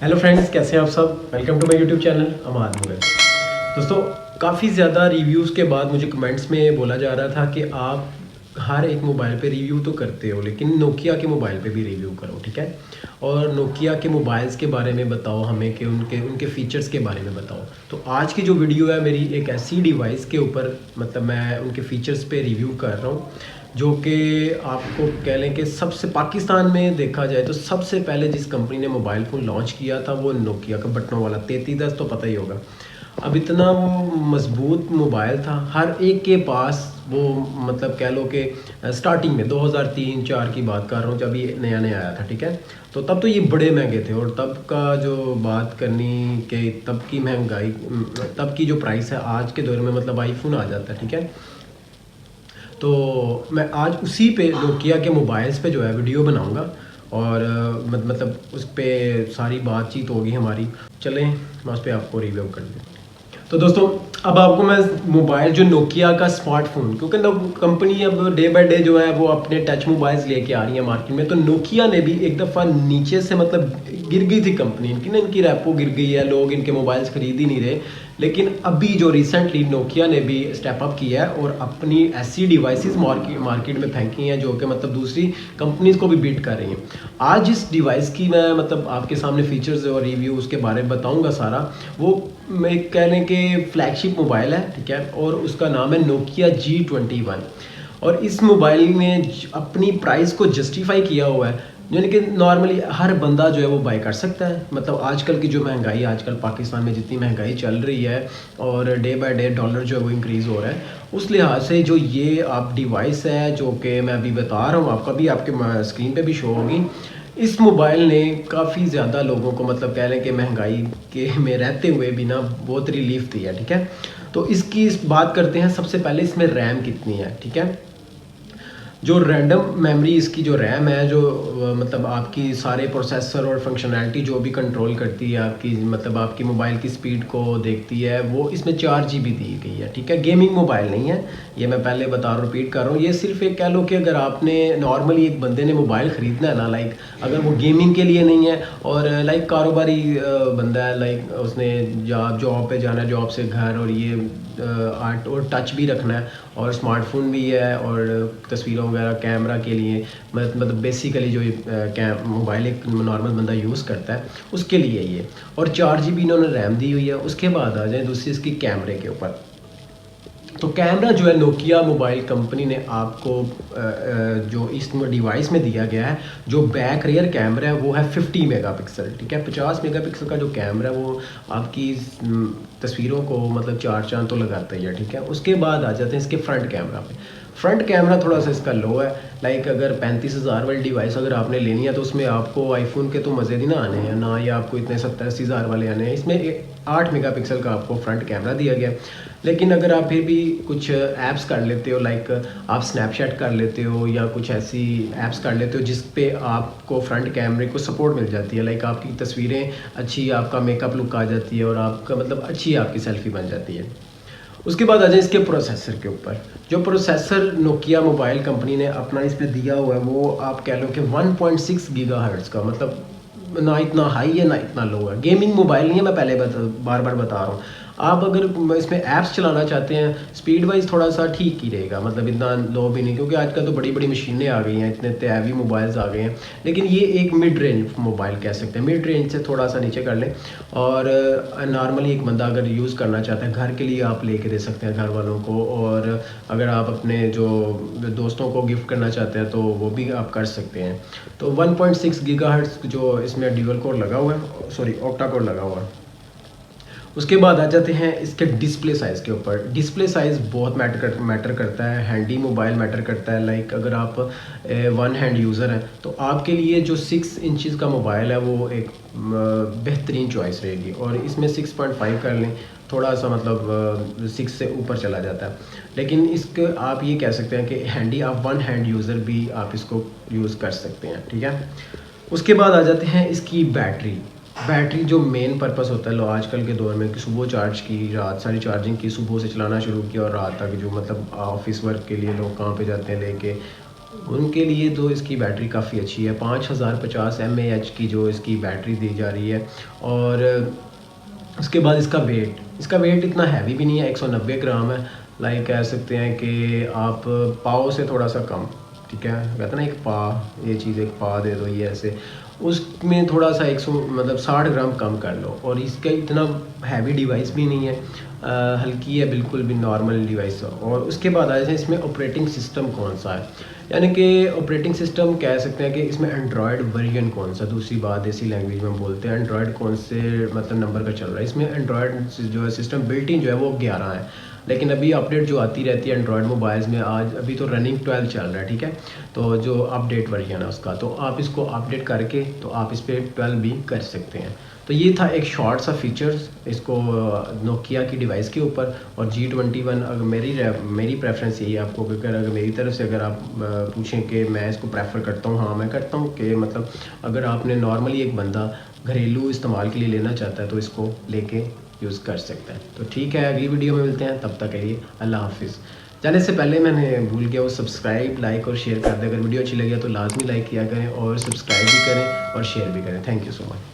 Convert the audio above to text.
Hello friends, कैसे हैं आप सब। Welcome to my YouTube channel Amad Mughal. दोस्तों, काफ़ी ज़्यादा रिव्यूज़ के बाद मुझे कमेंट्स में बोला जा रहा था कि आप हर एक मोबाइल पे रिव्यू तो करते हो, लेकिन नोकिया के मोबाइल पे भी रिव्यू करो, ठीक है। और नोकिया के मोबाइल्स के बारे में बताओ हमें, कि उनके उनके फ़ीचर्स के बारे में बताओ। तो आज की जो वीडियो है मेरी एक ऐसी डिवाइस के ऊपर, मतलब मैं उनके फ़ीचर्स पे रिव्यू कर रहा हूँ, जो कि आपको कह लें कि सबसे पाकिस्तान में देखा जाए तो सबसे पहले जिस कंपनी ने मोबाइल फ़ोन लॉन्च किया था वो नोकिया का बटनों वाला 3310, तो पता ही होगा। अब इतना वो मज़बूत मोबाइल था, हर एक के पास वो, मतलब कह लो कि स्टार्टिंग में 2003-4 की बात कर रहा हूँ, जब ये नया नया आया था, ठीक है। तो तब तो ये बड़े महंगे थे, और तब का जो बात करनी कि तब की महंगाई, तब की जो प्राइस है आज के दौर में, मतलब आईफोन आ जाता है, ठीक है। तो मैं आज उसी पे नोकिया के मोबाइल्स पे जो है वीडियो बनाऊंगा, और मतलब उस पर सारी बातचीत होगी हमारी। चलें मैं उस पर आपको रिव्यू कर दूँ। तो दोस्तों, अब आपको मैं मोबाइल जो नोकिया का स्मार्टफोन, क्योंकि कंपनी अब डे बाय डे जो है वो अपने टच मोबाइल्स लेके आ रही है मार्केट में, तो नोकिया ने भी एक दफ़ा नीचे से, मतलब गिर गई थी कंपनी इनकी ना, इनकी रेपो गिर गई है, लोग इनके मोबाइल्स खरीद ही नहीं रहे। लेकिन अभी जो रिसेंटली नोकिया ने भी स्टेप अप किया है और अपनी ऐसी डिवाइसेस मार्केट में फेंकी हैं जो कि मतलब दूसरी कंपनीज को भी बीट कर रही हैं। आज इस डिवाइस की मैं मतलब आपके सामने फीचर्स और रिव्यू उसके बारे में बताऊंगा सारा। वो मैं कह लें कि फ्लैगशिप मोबाइल है, ठीक है, और उसका नाम है नोकिया G21। और इस मोबाइल ने अपनी प्राइस को जस्टिफाई किया हुआ है, यानी कि नॉर्मली हर बंदा जो है वो बाय कर सकता है। मतलब आजकल की जो महंगाई, आजकल पाकिस्तान में जितनी महंगाई चल रही है और डे बाय डे डॉलर जो है वो इंक्रीज़ हो रहा है, उस लिहाज से जो ये आप डिवाइस है जो कि मैं अभी बता रहा हूँ आपका, भी आपके स्क्रीन पे भी शो होगी। इस मोबाइल ने काफ़ी ज़्यादा लोगों को, मतलब कह लें कि महंगाई के में रहते हुए भी ना बहुत रिलीफ दी है, ठीक है। तो इसकी बात करते हैं। सबसे पहले इसमें रैम कितनी है, ठीक है। जो रैंडम मेमोरी इसकी जो रैम है, जो मतलब आपकी सारे प्रोसेसर और फंक्शनैलिटी जो भी कंट्रोल करती है आपकी, मतलब आपकी मोबाइल की स्पीड को देखती है, वो इसमें 4 GB दी गई है, ठीक है। गेमिंग मोबाइल नहीं है ये, मैं पहले बता रहा हूँ, रिपीट कर रहा हूँ। ये सिर्फ एक कह लो कि अगर आपने नॉर्मली एक बंदे ने मोबाइल ख़रीदना है ना, लाइक अगर वो गेमिंग के लिए नहीं है, और लाइक कारोबारी बंदा है, लाइक उसने जॉब पे जाना है, जॉब से घर, और ये आर्ट और टच भी रखना है, और स्मार्टफोन भी है, और तस्वीरों वगैरह कैमरा के लिए, मतलब बेसिकली जो मोबाइल एक नॉर्मल बंदा यूज़ करता है उसके लिए ये। और 4 GB इन्होंने रैम दी हुई है। उसके बाद आ जाए दूसरी इसकी कैमरे के ऊपर। तो कैमरा जो है नोकिया मोबाइल कंपनी ने आपको जो इस डिवाइस में दिया गया है, जो बैक रियर कैमरा है वो है 50 मेगापिक्सल, ठीक है। 50 मेगापिक्सल का जो कैमरा है वो आपकी तस्वीरों को मतलब चार चांद तो लगाता ही है, ठीक है। उसके बाद आ जाते हैं इसके फ्रंट कैमरा पे। फ्रंट कैमरा थोड़ा सा इसका लो है, लाइक अगर 35,000 वाली डिवाइस अगर आपने लेनी है तो उसमें आपको आईफोन के तो मज़े नहीं ना आने हैं ना, या आपको इतने 70-80 हज़ार वाले आने हैं। इसमें 8 मेगापिक्सल का आपको फ्रंट कैमरा दिया गया। लेकिन अगर आप फिर भी कुछ ऐप्स कर लेते हो, लाइक आप स्नैपचैट कर लेते हो या कुछ ऐसी ऐप्स कर लेते हो जिस पे आपको फ्रंट कैमरे को सपोर्ट मिल जाती है, लाइक आपकी तस्वीरें अच्छी, आपका मेकअप लुक आ जाती है, और आपका मतलब अच्छी आपकी सेल्फी बन जाती है। उसके बाद आ जाए इसके प्रोसेसर के ऊपर। जो प्रोसेसर नोकिया मोबाइल कंपनी ने अपना इस पर दिया हुआ है वो आप कह लो कि 1.6 गीगाहर्ट्ज़ का, मतलब ना इतना हाई है ना इतना लो है। गेमिंग मोबाइल नहीं है, मैं पहले बार बार बता रहा हूँ। आप अगर इसमें ऐप्स चलाना चाहते हैं स्पीड वाइज थोड़ा सा ठीक ही रहेगा, मतलब इतना लो भी नहीं, क्योंकि आजकल तो बड़ी बड़ी मशीनें आ गई हैं, इतने हैवी मोबाइल्स आ गए हैं। लेकिन ये एक मिड रेंज मोबाइल कह सकते हैं, मिड रेंज से थोड़ा सा नीचे कर लें। और नॉर्मली एक बंदा अगर यूज़ करना चाहता है घर के लिए, आप लेके दे सकते हैं घर वालों को, और अगर आप अपने जो दोस्तों को गिफ्ट करना चाहते हैं तो वो भी आप कर सकते हैं। तो 1.6 गीगाहर्ट्ज़ जो इसमें ड्यूअल कोर लगा हुआ है, सॉरी ऑक्टा कोर लगा हुआ है। उसके बाद आ जाते हैं इसके डिस्प्ले साइज़ के ऊपर। डिस्प्ले साइज़ बहुत मैटर करता है, हैंडी मोबाइल मैटर करता है। लाइक अगर आप वन हैंड यूज़र हैं तो आपके लिए जो 6 इंचज़ का मोबाइल है वो एक बेहतरीन चॉइस रहेगी, और इसमें 6.5 कर लें, थोड़ा सा मतलब 6 से ऊपर चला जाता है। लेकिन इसके आप ये कह सकते हैं कि हैंडी, आप वन हैंड यूज़र भी आप इसको यूज़ कर सकते हैं, ठीक है। उसके बाद आ जाते हैं इसकी बैटरी जो मेन पर्पस होता है लो आजकल के दौर में, कि सुबह चार्ज की, रात सारी चार्जिंग की, सुबह से चलाना शुरू किया और रात तक जो मतलब ऑफिस वर्क के लिए लोग कहाँ पे जाते हैं लेके, उनके लिए तो इसकी बैटरी काफ़ी अच्छी है, 5050 mAh की जो इसकी बैटरी दी जा रही है। और उसके बाद इसका वेट इतना हैवी भी नहीं है, 190 ग्राम है। लाइक कह सकते हैं कि आप पाव से थोड़ा सा कम, ठीक है, कहते हैं ना एक पा, ये चीज़ एक पा दे दो, ये ऐसे उसमें थोड़ा सा 100 मतलब 60 ग्राम कम कर लो। और इसका इतना हैवी डिवाइस भी नहीं है, हल्की है, बिल्कुल भी नॉर्मल डिवाइस है। और उसके बाद आ जाते हैं इसमें ऑपरेटिंग सिस्टम कौन सा है, यानी कि ऑपरेटिंग सिस्टम कह सकते हैं कि इसमें एंड्रॉयड वर्जन कौन सा, दूसरी बात देसी लैंग्वेज में बोलते हैं, एंड्रॉयड कौन से मतलब नंबर का चल रहा है। इसमें एंड्रॉयड जो है सिस्टम बिल्ट इन जो है वो 11 है, लेकिन अभी अपडेट जो आती रहती है एंड्रॉयड मोबाइल्स में, आज अभी तो रनिंग 12 चल रहा है, ठीक है। तो जो अपडेट वर्जन है उसका, तो आप इसको अपडेट करके तो आप इस पर 12 भी कर सकते हैं। तो ये था एक शॉर्ट सा फीचर्स इसको नोकिया की डिवाइस के ऊपर। और G21 अगर मेरी प्रेफरेंस यही है आपको, अगर मेरी तरफ से अगर आप पूछें कि मैं इसको प्रेफर करता हूँ, हाँ मैं करता हूँ कि मतलब अगर आपने नॉर्मली एक बंदा घरेलू इस्तेमाल के लिए लेना चाहता है तो इसको लेके यूज़ कर सकता है। तो ठीक है, अगली वीडियो में मिलते हैं, तब तक के लिए अल्लाह हाफिज़। जाने से पहले मैंने भूल गया, वो सब्सक्राइब, लाइक और शेयर कर दें। अगर वीडियो अच्छी लगी तो लाजमी लाइक किया करें और सब्सक्राइब भी करें और शेयर भी करें। Thank you so much.